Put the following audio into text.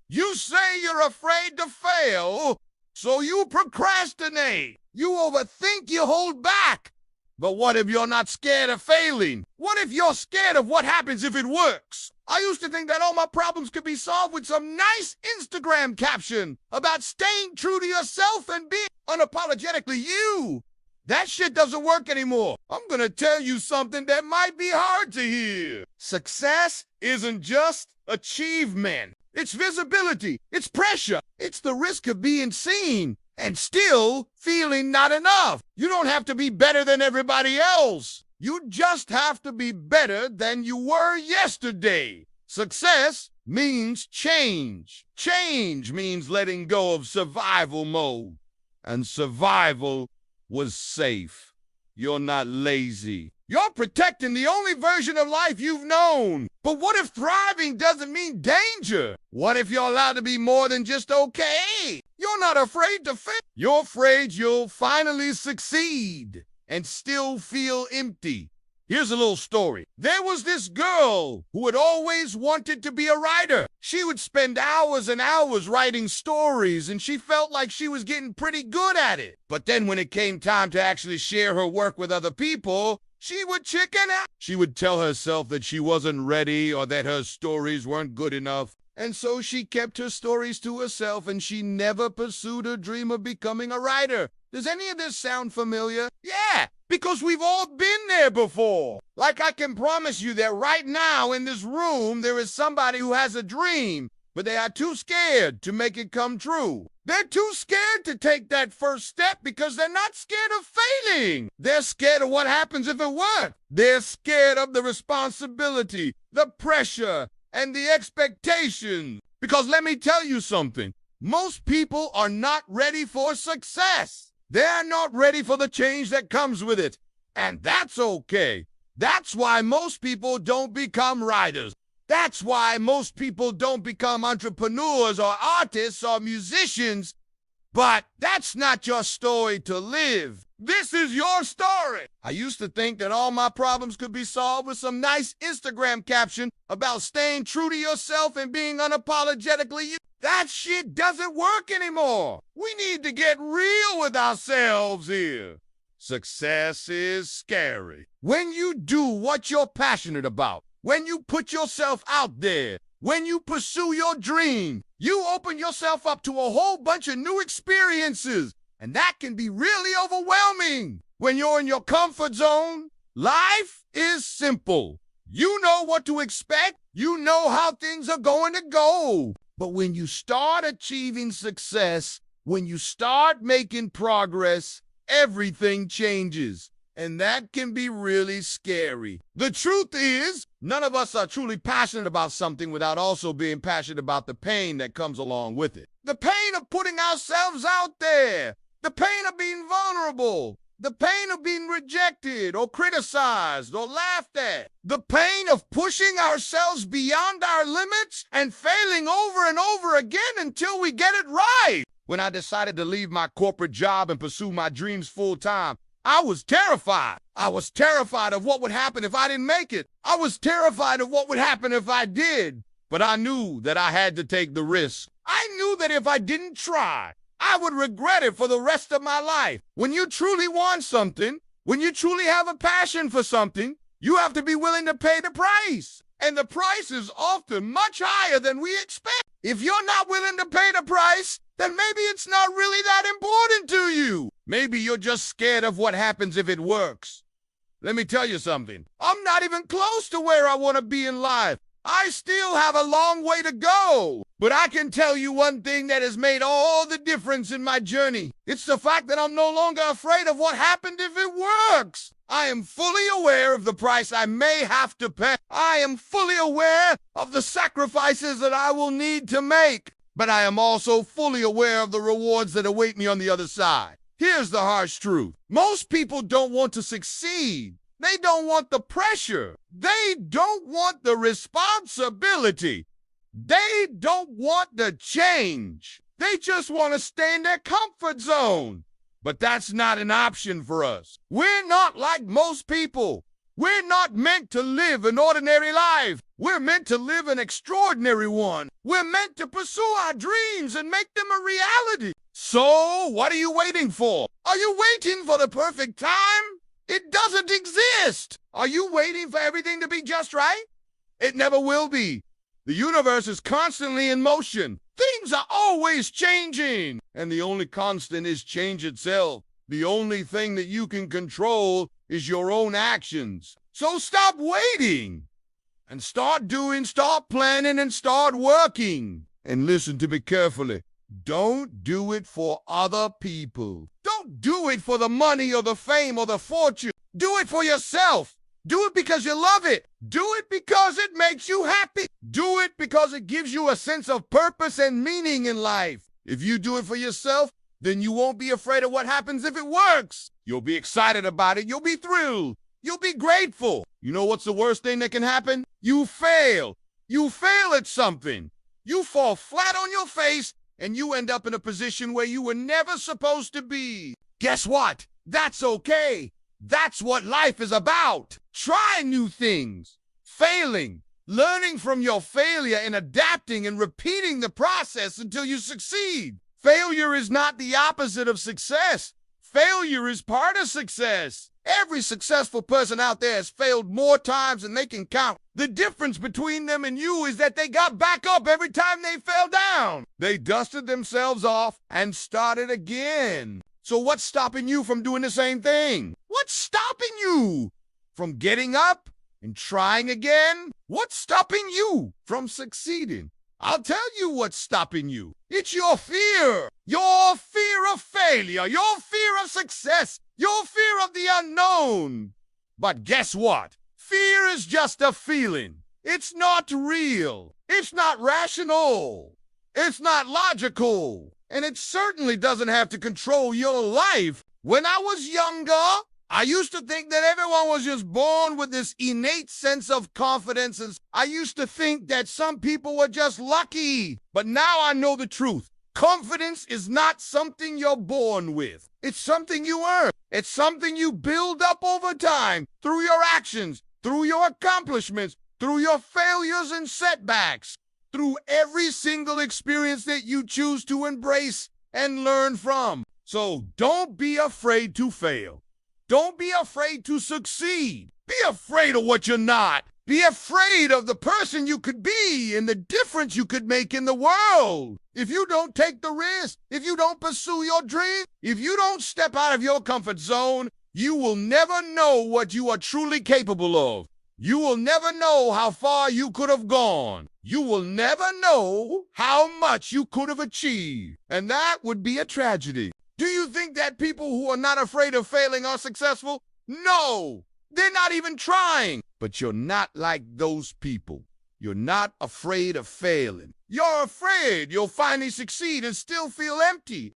You say you're afraid to fail, so you procrastinate. You overthink, you hold back. But what if you're not scared of failing? What if you're scared of what happens if it works? I used to think that all my problems could be solved with some nice Instagram caption about staying true to yourself and being unapologetically you. That shit doesn't work anymore. I'm gonna tell you something that might be hard to hear. Success isn't just achievement. It's visibility. It's pressure. It's the risk of being seen and still feeling not enough. You don't have to be better than everybody else. You just have to be better than you were yesterday. Success means change. Change means letting go of survival mode. And survival was safe. You're not lazy. You're protecting the only version of life you've known. But what if thriving doesn't mean danger? What if you're allowed to be more than just okay? You're not afraid to fail. You're afraid you'll finally succeed and still feel empty. Here's a little story. There was this girl who had always wanted to be a writer. She would spend hours and hours writing stories, and she felt like she was getting pretty good at it. But then when it came time to actually share her work with other people, she would chicken out. She would tell herself that she wasn't ready or that her stories weren't good enough. And so she kept her stories to herself, and she never pursued her dream of becoming a writer. Does any of this sound familiar? Yeah, because we've all been there before. Like I can promise you that right now in this room, there is somebody who has a dream, but they are too scared to make it come true. They're too scared to take that first step because they're not scared of failing. They're scared of what happens if it works. They're scared of the responsibility, the pressure, and the expectations. Because let me tell you something. Most people are not ready for success. They're not ready for the change that comes with it. And that's okay. That's why most people don't become writers. That's why most people don't become entrepreneurs or artists or musicians. But that's not your story to live. This is your story. I used to think that all my problems could be solved with some nice Instagram caption about staying true to yourself and being unapologetically you. That shit doesn't work anymore. We need to get real with ourselves here. Success is scary. When you do what you're passionate about, when you put yourself out there, when you pursue your dream, you open yourself up to a whole bunch of new experiences, and that can be really overwhelming. When you're in your comfort zone, life is simple. You know what to expect. You know how things are going to go. But when you start achieving success, when you start making progress, everything changes. And that can be really scary. The truth is, none of us are truly passionate about something without also being passionate about the pain that comes along with it. The pain of putting ourselves out there. The pain of being vulnerable. The pain of being rejected or criticized or laughed at. The pain of pushing ourselves beyond our limits and failing over and over again until we get it right. When I decided to leave my corporate job and pursue my dreams full time, I was terrified. I was terrified of what would happen if I didn't make it. I was terrified of what would happen if I did. But I knew that I had to take the risk. I knew that if I didn't try, I would regret it for the rest of my life. When you truly want something, when you truly have a passion for something, you have to be willing to pay the price. And the price is often much higher than we expect. If you're not willing to pay the price, then maybe it's not really that important to you. Maybe you're just scared of what happens if it works. Let me tell you something. I'm not even close to where I want to be in life. I still have a long way to go. But I can tell you one thing that has made all the difference in my journey. It's the fact that I'm no longer afraid of what happened if it works. I am fully aware of the price I may have to pay. I am fully aware of the sacrifices that I will need to make. But I am also fully aware of the rewards that await me on the other side. Here's the harsh truth. Most people don't want to succeed. They don't want the pressure. They don't want the responsibility. They don't want the change. They just want to stay in their comfort zone. But that's not an option for us. We're not like most people. We're not meant to live an ordinary life. We're meant to live an extraordinary one. We're meant to pursue our dreams and make them a reality. So, what are you waiting for? Are you waiting for the perfect time? It doesn't exist. Are you waiting for everything to be just right? It never will be. The universe is constantly in motion. Things are always changing. And the only constant is change itself. The only thing that you can control is your own actions. So stop waiting and start doing, start planning, and start working. And listen to me carefully. Don't do it for other people. Don't do it for the money or the fame or the fortune. Do it for yourself. Do it because you love it. Do it because it makes you happy. Do it because it gives you a sense of purpose and meaning in life. If you do it for yourself, then you won't be afraid of what happens if it works. You'll be excited about it. You'll be thrilled. You'll be grateful. You know what's the worst thing that can happen? You fail. You fail at something. You fall flat on your face and you end up in a position where you were never supposed to be. Guess what? That's okay. That's what life is about. Try new things. Failing. Learning from your failure and adapting and repeating the process until you succeed. Failure is not the opposite of success. Failure is part of success. Every successful person out there has failed more times than they can count. The difference between them and you is that they got back up every time they fell down. They dusted themselves off and started again. So what's stopping you from doing the same thing? What's stopping you from getting up and trying again? What's stopping you from succeeding? I'll tell you what's stopping you. It's your fear. Your fear of failure. Your fear of success. Your fear of the unknown. But guess what? Fear is just a feeling. It's not real. It's not rational. It's not logical. And it certainly doesn't have to control your life. When I was younger, I used to think that everyone was just born with this innate sense of confidence, and I used to think that some people were just lucky. But now I know the truth. Confidence is not something you're born with. It's something you earn. It's something you build up over time through your actions, through your accomplishments, through your failures and setbacks, through every single experience that you choose to embrace and learn from. So don't be afraid to fail. Don't be afraid to succeed. Be afraid of what you're not. Be afraid of the person you could be and the difference you could make in the world. If you don't take the risk, if you don't pursue your dream, if you don't step out of your comfort zone, you will never know what you are truly capable of. You will never know how far you could have gone. You will never know how much you could have achieved. And that would be a tragedy. Do you think that people who are not afraid of failing are successful? No, they're not even trying. But you're not like those people. You're not afraid of failing. You're afraid you'll finally succeed and still feel empty.